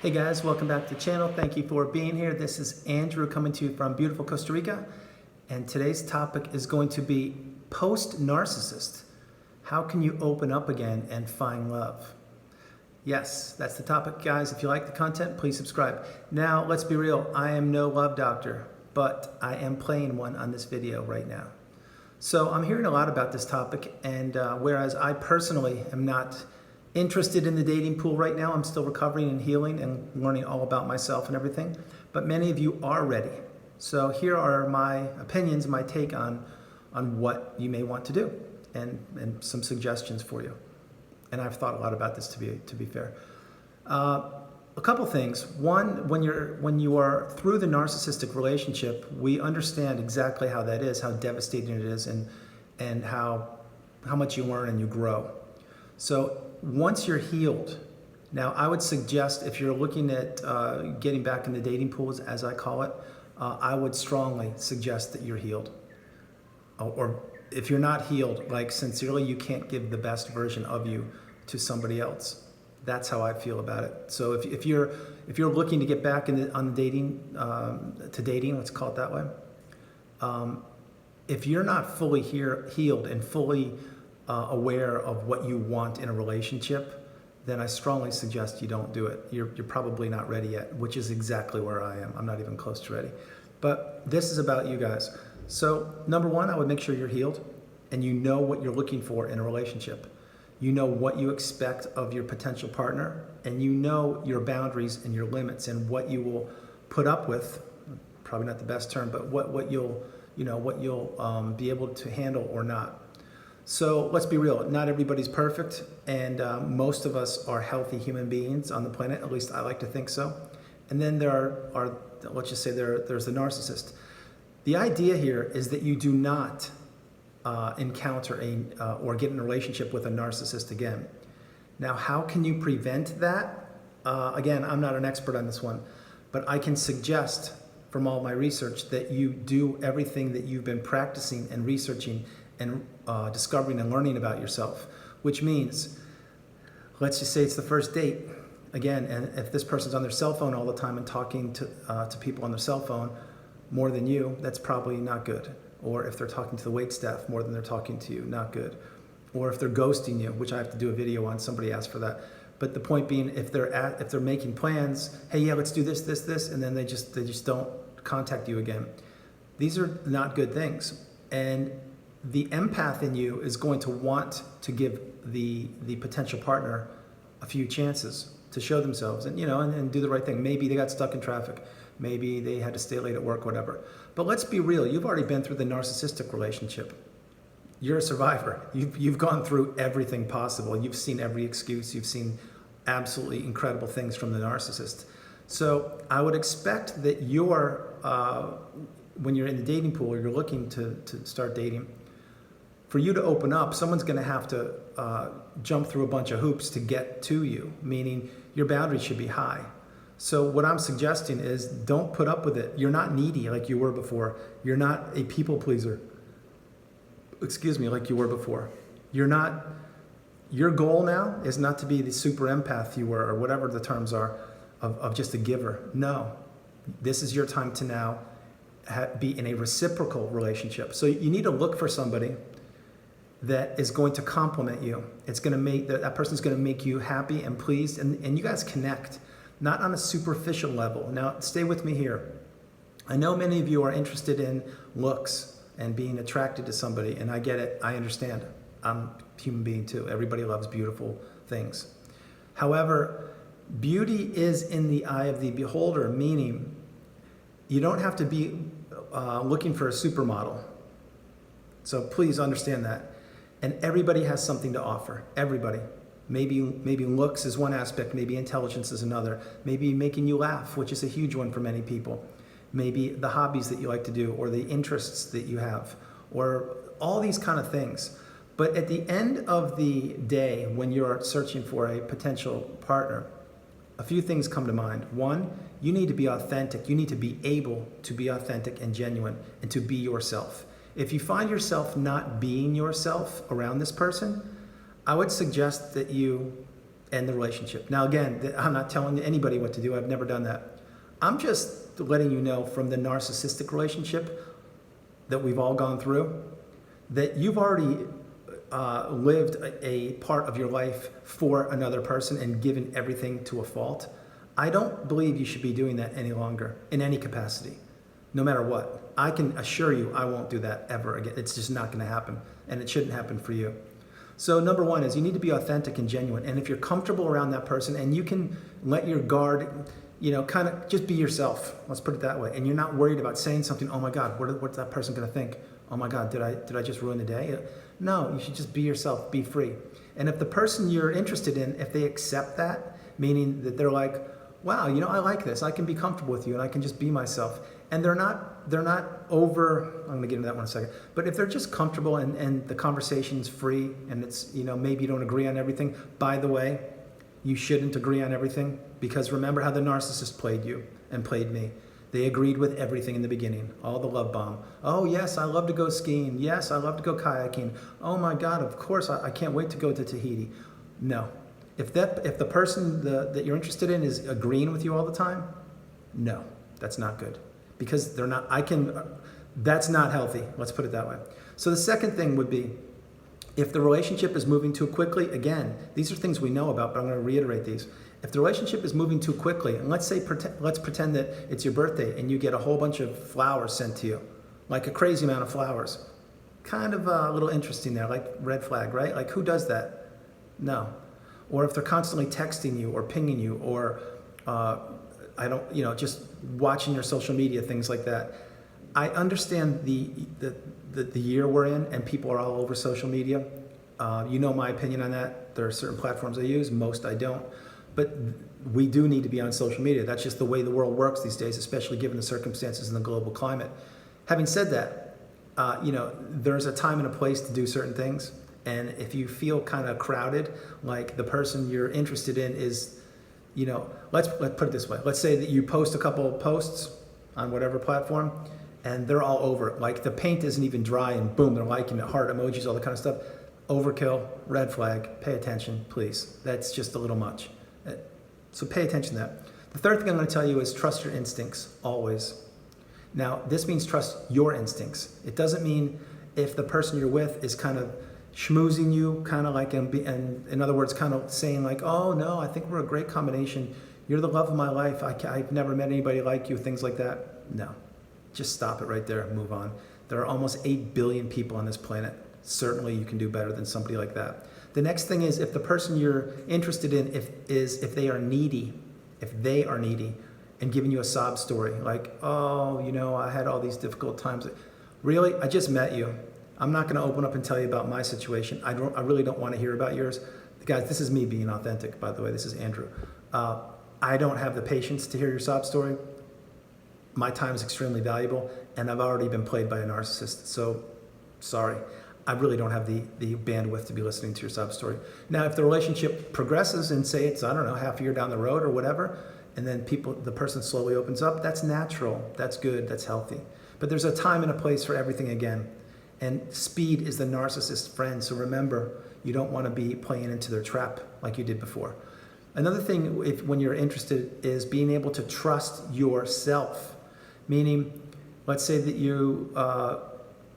Hey guys, welcome back to the channel. Thank you for being here. This is Andrew coming to you from beautiful Costa Rica. And today's topic is going to be post-narcissist. How can you open up again and find love? Yes, that's the topic, guys. If you like the content, please subscribe. Now, let's be real. I am no love doctor, but I am playing one on this video right now. So I'm hearing a lot about this topic, and whereas I personally am not interested in the dating pool right now, I'm still recovering and healing and learning all about myself and everything, but many of you are ready. So here are my opinions, my take on what you may want to do, and some suggestions for you. And I've thought a lot about this, to be fair. A couple things. One, when you are through the narcissistic relationship, we understand exactly how that is, how devastating it is, and how much you learn and you grow. So once you're healed, now I would suggest, if you're looking at getting back in the dating pools, as I call it, I would strongly suggest that you're healed. Or if you're not healed, like sincerely, you can't give the best version of you to somebody else. That's how I feel about it. So if you're looking to get back on the dating, to dating, let's call it that way. If you're not fully healed and fully aware of what you want in a relationship, then I strongly suggest you don't do it. You're probably not ready yet, which is exactly where I am. I'm not even close to ready. But this is about you guys. So number one, I would make sure you're healed and you know what you're looking for in a relationship. You know what you expect of your potential partner, and you know your boundaries and your limits and what you will put up with. Probably not the best term, but what you'll be able to handle or not. So let's be real, not everybody's perfect, and most of us are healthy human beings on the planet, at least I like to think so. And then there are let's just say there's the narcissist. The idea here is that you do not encounter or get in a relationship with a narcissist again. Now, how can you prevent that? Again, I'm not an expert on this one, but I can suggest from all my research that you do everything that you've been practicing and researching and discovering and learning about yourself, which means, let's just say it's the first date. Again, and if this person's on their cell phone all the time and talking to people on their cell phone more than you, that's probably not good. Or if they're talking to the waitstaff more than they're talking to you, not good. Or if they're ghosting you, which I have to do a video on, somebody asked for that. But the point being, if they're making plans, hey, yeah, let's do this, and then they just don't contact you again. These are not good things. And the empath in you is going to want to give the potential partner a few chances to show themselves and do the right thing. Maybe they got stuck in traffic. Maybe they had to stay late at work, whatever. But let's be real. You've already been through the narcissistic relationship. You're a survivor. You've gone through everything possible. You've seen every excuse. You've seen absolutely incredible things from the narcissist. So I would expect that when you're in the dating pool or you're looking to start dating, for you to open up, someone's going to have to jump through a bunch of hoops to get to you, meaning your boundaries should be high. So what I'm suggesting is don't put up with it. You're not needy like you were before. You're not a people pleaser, like you were before. Your goal now is not to be the super empath you were, or whatever the terms are, of just a giver. No, this is your time to now be in a reciprocal relationship. So you need to look for somebody that is going to compliment you. It's going to make that person's going to make you happy and pleased, and you guys connect. Not on a superficial level. Now, stay with me here. I know many of you are interested in looks and being attracted to somebody, and I get it. I understand. I'm a human being too. Everybody loves beautiful things. However, beauty is in the eye of the beholder, meaning you don't have to be looking for a supermodel. So please understand that. And everybody has something to offer. Everybody. Maybe looks is one aspect, maybe intelligence is another, maybe making you laugh, which is a huge one for many people. Maybe the hobbies that you like to do, or the interests that you have, or all these kind of things. But at the end of the day, when you're searching for a potential partner, a few things come to mind. One, you need to be authentic. You need to be able to be authentic and genuine and to be yourself. If you find yourself not being yourself around this person, I would suggest that you end the relationship. Now, again, I'm not telling anybody what to do. I've never done that. I'm just letting you know from the narcissistic relationship that we've all gone through that you've already lived a part of your life for another person and given everything to a fault. I don't believe you should be doing that any longer in any capacity, no matter what. I can assure you I won't do that ever again. It's just not going to happen, and it shouldn't happen for you. So number one is you need to be authentic and genuine. And if you're comfortable around that person and you can let your guard, kind of just be yourself. Let's put it that way. And you're not worried about saying something, oh my God, what's that person going to think? Oh my God, did I just ruin the day? No, you should just be yourself, be free. And if the person you're interested in, if they accept that, meaning that they're like, wow, I like this. I can be comfortable with you and I can just be myself. And they're not over, I'm going to get into that one in a second, but if they're just comfortable and the conversation's free and it's, maybe you don't agree on everything, by the way, you shouldn't agree on everything, because remember how the narcissist played you and played me. They agreed with everything in the beginning, all the love bomb. Oh yes, I love to go skiing. Yes, I love to go kayaking. Oh my God, of course, I can't wait to go to Tahiti. No, if the person that you're interested in is agreeing with you all the time, no, that's not good. Because that's not healthy. Let's put it that way. So the second thing would be, if the relationship is moving too quickly, again, these are things we know about, but I'm going to reiterate these. If the relationship is moving too quickly, and let's pretend that it's your birthday and you get a whole bunch of flowers sent to you, like a crazy amount of flowers. Kind of a little interesting there, like red flag, right? Like who does that? No. Or if they're constantly texting you or pinging you or just watching your social media, things like that. I understand the year we're in and people are all over social media. My opinion on that. There are certain platforms I use, most I don't. But we do need to be on social media. That's just the way the world works these days, especially given the circumstances in the global climate. Having said that, there's a time and a place to do certain things. And if you feel kind of crowded, like the person you're interested in is, let's put it this way. Let's say that you post a couple of posts on whatever platform and they're all over it. Like the paint isn't even dry and boom, they're liking it, heart emojis, all that kind of stuff. Overkill, red flag, pay attention, please. That's just a little much. So pay attention to that. The third thing I'm going to tell you is trust your instincts, always. Now, this means trust your instincts. It doesn't mean if the person you're with is kind of schmoozing you, kind of like, and in other words, kind of saying like, oh no, I think we're a great combination. You're the love of my life. I've never met anybody like you, things like that. No, just stop it right there and move on. There are almost 8 billion people on this planet. Certainly you can do better than somebody like that. The next thing is if the person you're interested in, if they are needy and giving you a sob story, like, oh, I had all these difficult times. Really, I just met you. I'm not going to open up and tell you about my situation. I really don't want to hear about yours. Guys, this is me being authentic, by the way. This is Andrew. I don't have the patience to hear your sob story. My time is extremely valuable, and I've already been played by a narcissist. So, sorry. I really don't have the bandwidth to be listening to your sob story. Now, if the relationship progresses and say it's, half a year down the road or whatever, and then the person slowly opens up, that's natural, that's good, that's healthy. But there's a time and a place for everything again. And speed is the narcissist's friend. So remember, you don't want to be playing into their trap like you did before. Another thing, when you're interested, is being able to trust yourself. Meaning, let's say that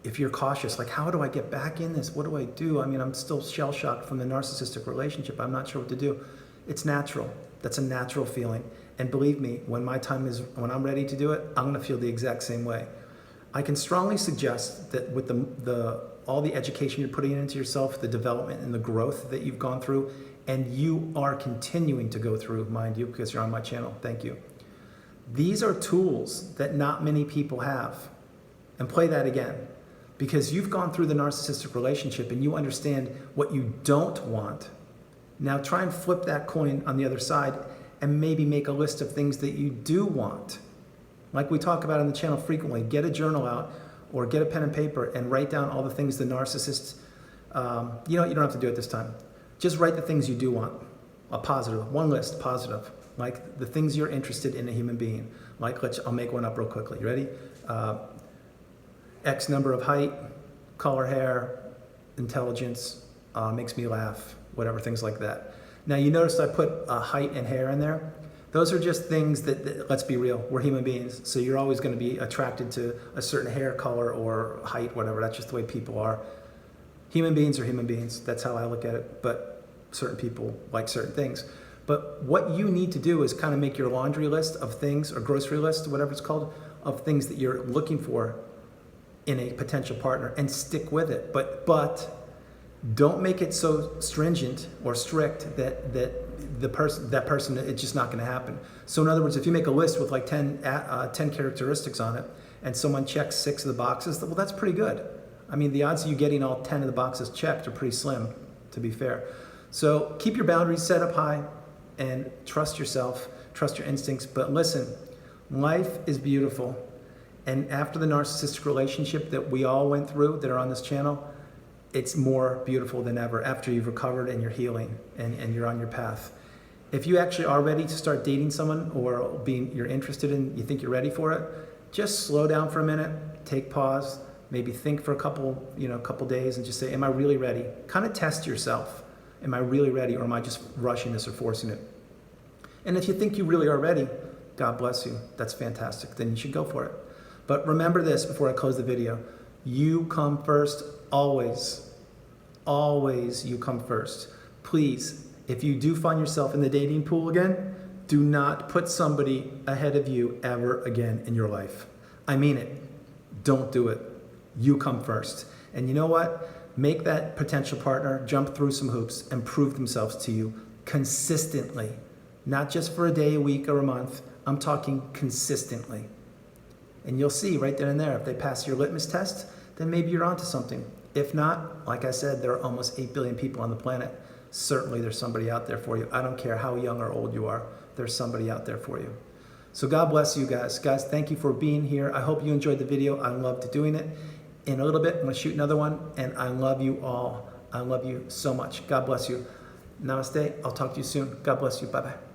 if you're cautious, like, how do I get back in this? What do I do? I'm still shell-shocked from the narcissistic relationship. I'm not sure what to do. It's natural. That's a natural feeling. And believe me, when when I'm ready to do it, I'm going to feel the exact same way. I can strongly suggest that with all the education you're putting into yourself, the development and the growth that you've gone through, and you are continuing to go through, mind you, because you're on my channel. Thank you. These are tools that not many people have. And play that again. Because you've gone through the narcissistic relationship and you understand what you don't want. Now try and flip that coin on the other side and maybe make a list of things that you do want. Like we talk about on the channel frequently, get a journal out or get a pen and paper and write down all the things the narcissist, you don't have to do it this time. Just write the things you do want, a positive, one list, positive, like the things you're interested in a human being. Like, I'll make one up real quickly. You ready? X number of height, color hair, intelligence, makes me laugh, whatever, things like that. Now you notice I put height and hair in there. Those are just things that, let's be real, we're human beings. So you're always going to be attracted to a certain hair color or height, whatever. That's just the way people are. Human beings are human beings. That's how I look at it. But certain people like certain things. But what you need to do is kind of make your laundry list of things, or grocery list, whatever it's called, of things that you're looking for in a potential partner, and stick with it. But don't make it so stringent or strict that that person, it's just not going to happen. So in other words, if you make a list with like 10 characteristics on it, and someone checks 6 of the boxes, well, that's pretty good. I mean, the odds of you getting all 10 of the boxes checked are pretty slim, to be fair. So keep your boundaries set up high and trust yourself, trust your instincts. But listen, life is beautiful. And after the narcissistic relationship that we all went through that are on this channel, it's more beautiful than ever after you've recovered and you're healing and you're on your path. If you actually are ready to start dating someone, or you're interested in, you think you're ready for it, just slow down for a minute, take pause, maybe think for a couple days and just say, am I really ready? Kind of test yourself. Am I really ready, or am I just rushing this or forcing it? And if you think you really are ready, God bless you. That's fantastic. Then you should go for it. But remember this before I close the video. You come first, always. Always you come first. Please, if you do find yourself in the dating pool again, do not put somebody ahead of you ever again in your life. I mean it. Don't do it. You come first. And you know what? Make that potential partner jump through some hoops and prove themselves to you consistently. Not just for a day, a week, or a month. I'm talking consistently. And you'll see right then and there, if they pass your litmus test, then maybe you're onto something. If not, like I said, there are almost 8 billion people on the planet. Certainly there's somebody out there for you. I don't care how young or old you are. There's somebody out there for you. So God bless you guys. Guys, thank you for being here. I hope you enjoyed the video. I loved doing it. In a little bit, I'm going to shoot another one. And I love you all. I love you so much. God bless you. Namaste. I'll talk to you soon. God bless you. Bye-bye.